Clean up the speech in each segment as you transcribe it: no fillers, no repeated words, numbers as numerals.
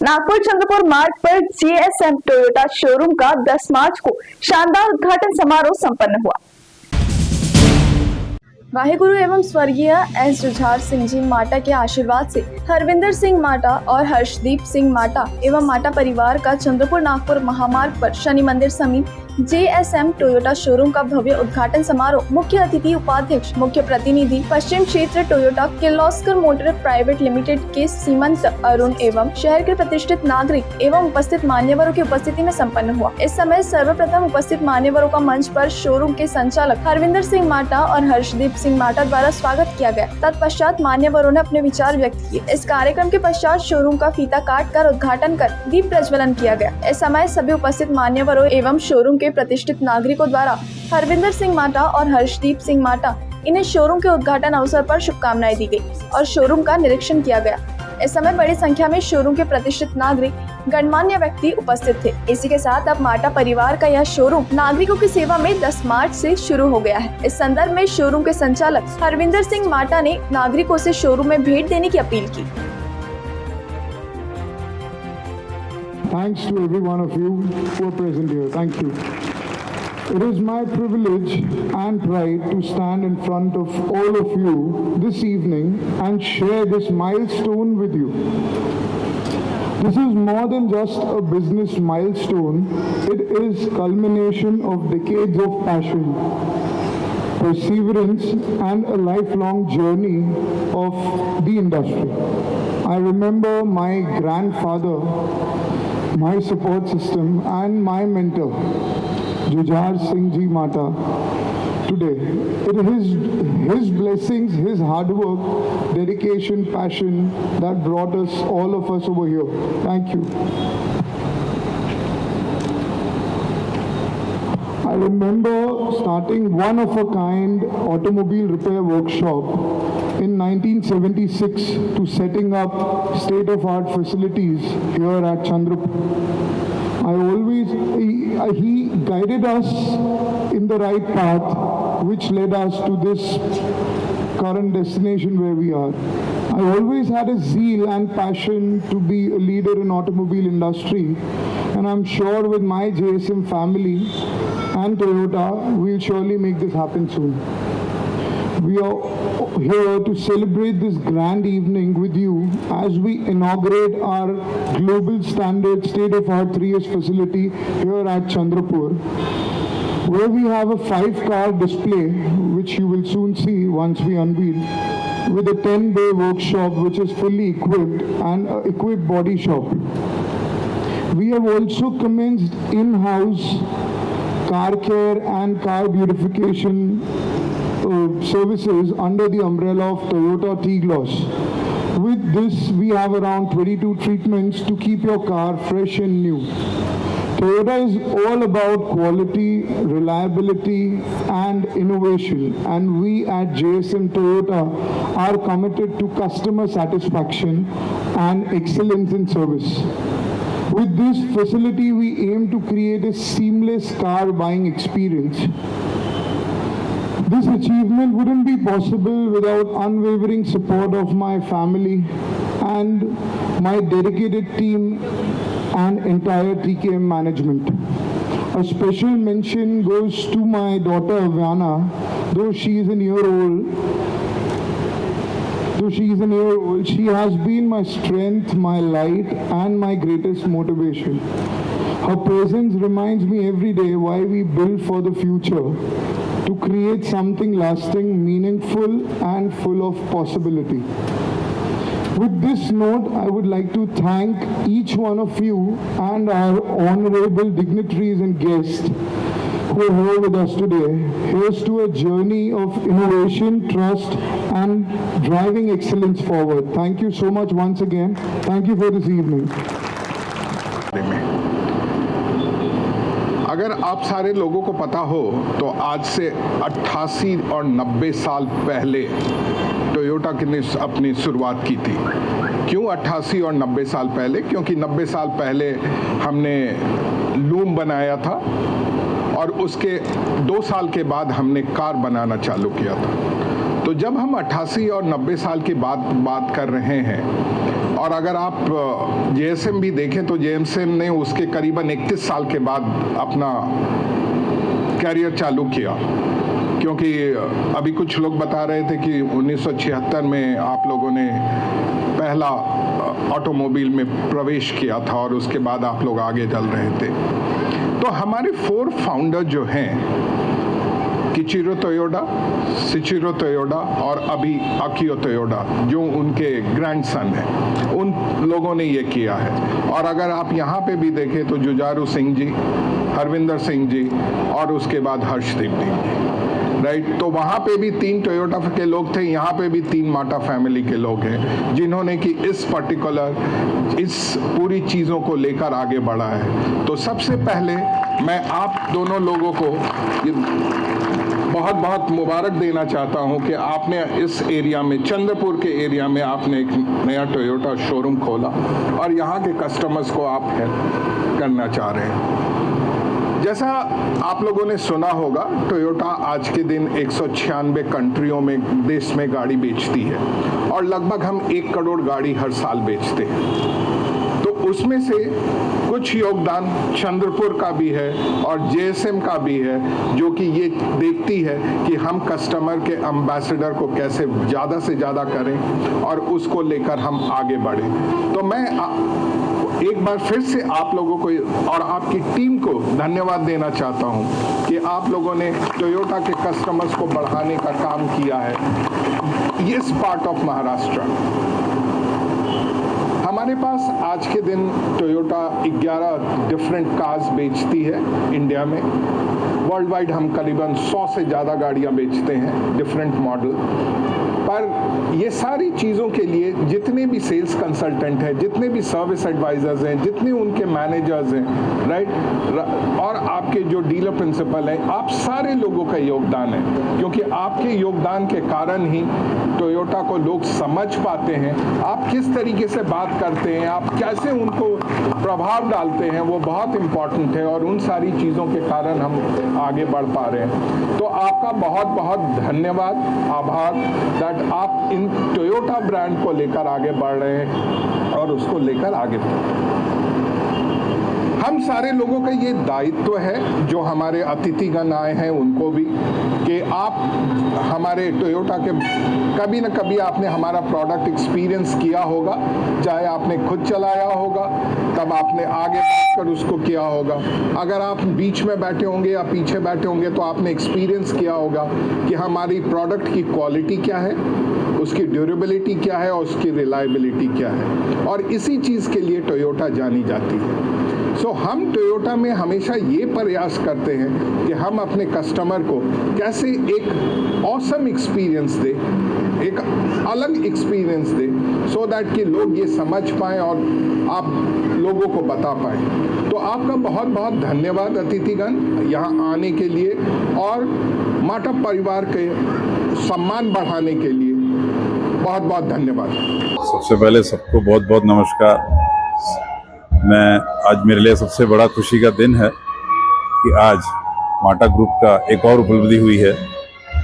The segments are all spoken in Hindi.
नागपुर चंद्रपुर मार्ग पर जीएसएम टोयोटा शोरूम का 10 मार्च को शानदार उद्घाटन समारोह संपन्न हुआ। वाहिगुरु एवं स्वर्गीय एस जुझार सिंह जी माटा के आशीर्वाद से हरविंदर सिंह माटा और हर्षदीप सिंह माटा एवं माटा परिवार का चंद्रपुर नागपुर महामार्ग पर शनि मंदिर समीप जेएसएम टोयोटा शोरूम का भव्य उद्घाटन समारोह मुख्य अतिथि उपाध्यक्ष मुख्य प्रतिनिधि पश्चिम क्षेत्र Toyota Kirloskar motor private limited के सीमंत अरुण एवं शहर के प्रतिष्ठित नागरिक एवं उपस्थित मान्यवरों की उपस्थिति में संपन्न हुआ। इस समय सर्वप्रथम उपस्थित मान्यवरों का मंच पर शोरूम के संचालक हरविंदर सिंह माटा और हर्षदीप सिंह माटा द्वारा स्वागत किया गया। तत्पश्चात मान्यवरों ने अपने विचार व्यक्त किए। इस कार्यक्रम के पश्चात शोरूम का फीता काट कर उद्घाटन कर दीप प्रज्वलन किया गया। इस समय सभी उपस्थित मान्यवरों एवं शोरूम के प्रतिष्ठित नागरिकों द्वारा हरविंदर सिंह माटा और हर्षदीप सिंह माटा इन्हें शोरूम के उद्घाटन अवसर पर शुभकामनाएं दी गई और शोरूम का निरीक्षण किया गया। इस समय बड़ी संख्या में शोरूम के प्रतिष्ठित नागरिक गणमान्य व्यक्ति उपस्थित थे। इसी के साथ अब माटा परिवार का यह शोरूम नागरिकों की सेवा में 10 मार्च से शुरू हो गया है। इस संदर्भ में शोरूम के संचालक हरविंदर सिंह माटा ने नागरिकों से शोरूम में भेंट देने की अपील की। Thanks to every one of you who are present here. Thank you. It is my privilege and pride to stand in front of all of you this evening and share this milestone with you. This is more than just a business milestone. It is culmination of decades of passion, perseverance, and a lifelong journey of the industry. I remember my grandfather, my support system, and my mentor, Jujar Singh Ji Mata, today. It is his blessings, his hard work, dedication, passion that brought us, all of us over here. Thank you. I remember starting one-of-a-kind automobile repair workshop in 1976 to setting up state-of-art facilities here at Chandrapur. He guided us in the right path, which led us to this current destination where we are. I always had a zeal and passion to be a leader in automobile industry, and I'm sure with my JSM family and Toyota, we'll surely make this happen soon. We are here to celebrate this grand evening with you as we inaugurate our global standard state-of-art 3S facility here at Chandrapur, where we have a 5-car display, which you will soon see once we unveil, with a 10-bay workshop which is fully equipped and an equipped body shop. We have also commenced in-house car care and car beautification services under the umbrella of Toyota T-Gloss. With this, we have around 22 treatments to keep your car fresh and new. Toyota is all about quality, reliability, and innovation, and we at JSM Toyota are committed to customer satisfaction and excellence in service. With this facility, we aim to create a seamless car buying experience. This achievement wouldn't be possible without unwavering support of my family and my dedicated team and entire TKM management. A special mention goes to my daughter Viana, though she is a year old. She has been my strength, my light, and my greatest motivation. Her presence reminds me every day why we build for the future, to create something lasting, meaningful, and full of possibility. With this note, I would like to thank each one of you and our honorable dignitaries and guests who are here with us today. Here's to a journey of innovation, trust, and driving excellence forward. Thank you so much once again. Thank you for this evening. अगर आप सारे लोगों को पता हो तो आज से 88 और 90 साल पहले टोयोटा ने अपनी शुरुआत की थी। क्यों 88 और 90 साल पहले? क्योंकि 90 साल पहले हमने लूम बनाया था और उसके 2 साल के बाद हमने कार बनाना चालू किया था। तो जब हम 88 और 90 साल की बात कर रहे हैं और अगर आप जेएसएम भी देखें तो जेएसएम ने उसके करीबन 31 साल के बाद अपना कैरियर चालू किया, क्योंकि अभी कुछ लोग बता रहे थे कि 1976 में आप लोगों ने पहला ऑटोमोबाइल में प्रवेश किया था और उसके बाद आप लोग आगे चल रहे थे। तो हमारे 4 फाउंडर जो हैं, किचिरो टोयोडा, शिचिरो टोयोडा और अभी अकियो टोयोडा, जो उनके ग्रैंडसन हैं, उन लोगों ने ये किया है। और अगर आप यहाँ पे भी देखें तो जुझारू सिंह जी, हरविंदर सिंह जी और उसके बाद हर्षदीप जी, राइट। तो वहाँ पे भी 3 टोयोटा के लोग थे, यहाँ पे भी 3 माटा फैमिली के लोग हैं जिन्होंने कि इस पूरी चीज़ों को लेकर आगे बढ़ा है। तो सबसे पहले मैं आप दोनों लोगों को बहुत बहुत मुबारक देना चाहता हूं कि आपने इस एरिया में, चंद्रपुर के एरिया में आपने एक नया टोयोटा शोरूम खोला और यहाँ के कस्टमर्स को आप हेल्प करना चाह रहे हैं। जैसा आप लोगों ने सुना होगा, टोयोटा आज के दिन 196 कंट्रियों में, देश में गाड़ी बेचती है और लगभग हम 1 करोड़ गाड़ी हर साल बेचते हैं। तो उसमें से कुछ योगदान चंद्रपुर का भी है और जेएसएम का भी है, जो कि ये देखती है कि हम कस्टमर के एम्बेसडर को कैसे ज़्यादा से ज़्यादा करें और उसको लेकर हम आगे बढ़ें। तो मैं एक बार फिर से आप लोगों को और आपकी टीम को धन्यवाद देना चाहता हूं कि आप लोगों ने टोयोटा के कस्टमर्स को बढ़ाने का काम किया है। इस पार्ट ऑफ महाराष्ट्र हमारे पास आज के दिन टोयोटा 11 डिफरेंट कार्स बेचती है इंडिया में। वर्ल्ड वाइड हम करीबन 100 से ज़्यादा गाड़ियाँ बेचते हैं, डिफरेंट मॉडल। पर ये सारी चीज़ों के लिए जितने भी सेल्स कंसल्टेंट हैं, जितने भी सर्विस एडवाइजर्स हैं, जितने उनके मैनेजर्स हैं, राइट, और आपके जो डीलर प्रिंसिपल हैं, आप सारे लोगों का योगदान है, क्योंकि आपके योगदान के कारण ही टोयोटा को लोग समझ पाते हैं। आप किस तरीके से बात करते हैं, आप कैसे उनको प्रभाव डालते हैं, वो बहुत इम्पॉर्टेंट है और उन सारी चीज़ों के कारण हम आगे बढ़ पा रहे हैं। तो आपका बहुत बहुत धन्यवाद, आभार दैट आप इन टोयोटा ब्रांड को लेकर आगे बढ़ रहे हैं और उसको लेकर आगे बढ़ रहे हैं। हम सारे लोगों का ये दायित्व है, जो हमारे अतिथिगण आए हैं उनको भी, कि आप हमारे टोयोटा के कभी न कभी आपने हमारा प्रोडक्ट एक्सपीरियंस किया होगा, चाहे आपने खुद चलाया होगा, तब आपने आगे बैठकर उसको किया होगा। अगर आप बीच में बैठे होंगे या पीछे बैठे होंगे तो आपने एक्सपीरियंस किया होगा कि हमारी प्रोडक्ट की क्वालिटी क्या है, उसकी ड्यूरेबिलिटी क्या है और उसकी रिलायबिलिटी क्या है। और इसी चीज़ के लिए टोयोटा जानी जाती है। सो हम टोयोटा में हमेशा ये प्रयास करते हैं कि हम अपने कस्टमर को कैसे एक ऑसम एक्सपीरियंस दे, एक अलग एक्सपीरियंस दे, सो दैट कि लोग ये समझ पाएँ और आप लोगों को बता पाएँ। तो आपका बहुत बहुत धन्यवाद अतिथिगण यहाँ आने के लिए और माटा परिवार के सम्मान बढ़ाने के लिए बहुत बहुत धन्यवाद। सबसे पहले सबको बहुत बहुत नमस्कार। आज मेरे लिए सबसे बड़ा खुशी का दिन है कि आज माटा ग्रुप का एक और उपलब्धि हुई है,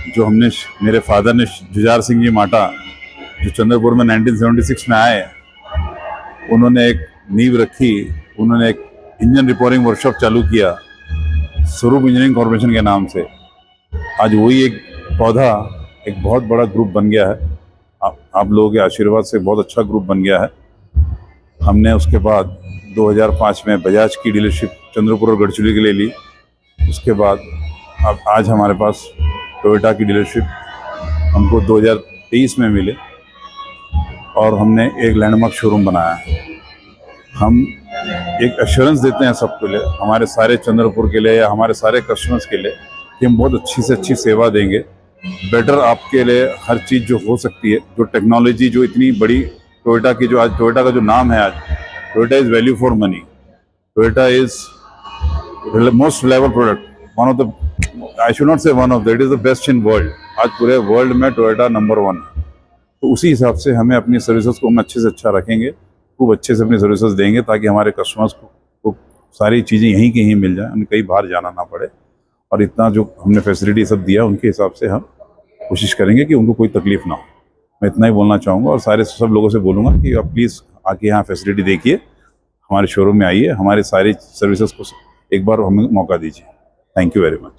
जो मेरे फादर ने, जुझार सिंह जी माटा, जो चंद्रपुर में 1976 में आए, उन्होंने एक नींव रखी। उन्होंने एक इंजन रिपेयरिंग वर्कशॉप चालू किया स्वरूप इंजीनियरिंग कॉर्पोरेशन के नाम से। आज वही एक पौधा एक बहुत बड़ा ग्रुप बन गया है। आप लोगों के आशीर्वाद से बहुत अच्छा ग्रुप बन गया है। हमने उसके बाद 2005 में बजाज की डीलरशिप चंद्रपुर और गढ़चिरौली के लिए ली। उसके बाद अब आज हमारे पास टोयोटा की डीलरशिप हमको 2023 में मिले और हमने एक लैंडमार्क शोरूम बनाया है। हम एक एश्योरेंस देते हैं सबके लिए, हमारे सारे चंद्रपुर के लिए या हमारे सारे कस्टमर्स के लिए, कि हम बहुत अच्छी से अच्छी सेवा देंगे। बेटर आपके लिए हर चीज़ जो हो सकती है, जो टेक्नोलॉजी जो इतनी बड़ी टोयोटा की, जो आज टोयोटा का जो नाम है, आज Toyota is value for money. Toyota is most reliable product, one of the, I should not say one of the, it is the best in world. आज पूरे वर्ल्ड में टोयोटा नंबर 1 है। तो उसी हिसाब से हमें अपनी सर्विसेज को हम अच्छे से अच्छा रखेंगे, खूब अच्छे से अपनी सर्विसेज देंगे, ताकि हमारे कस्टमर्स को सारी चीज़ें यहीं की यहीं मिल जाएं, उन्हें कहीं बाहर जाना ना पड़े। और इतना जो हमने फैसिलिटी सब दिया, उनके हिसाब से हम कोशिश करेंगे कि उनको कोई तकलीफ ना हो। मैं इतना ही बोलना चाहूँगा और सारे सब लोगों से बोलूँगा कि आप प्लीज़ आके यहाँ फैसिलिटी देखिए, हमारे शोरूम में आइए, हमारे सारी सर्विसेज को एक बार हमें मौका दीजिए। Thank you very much.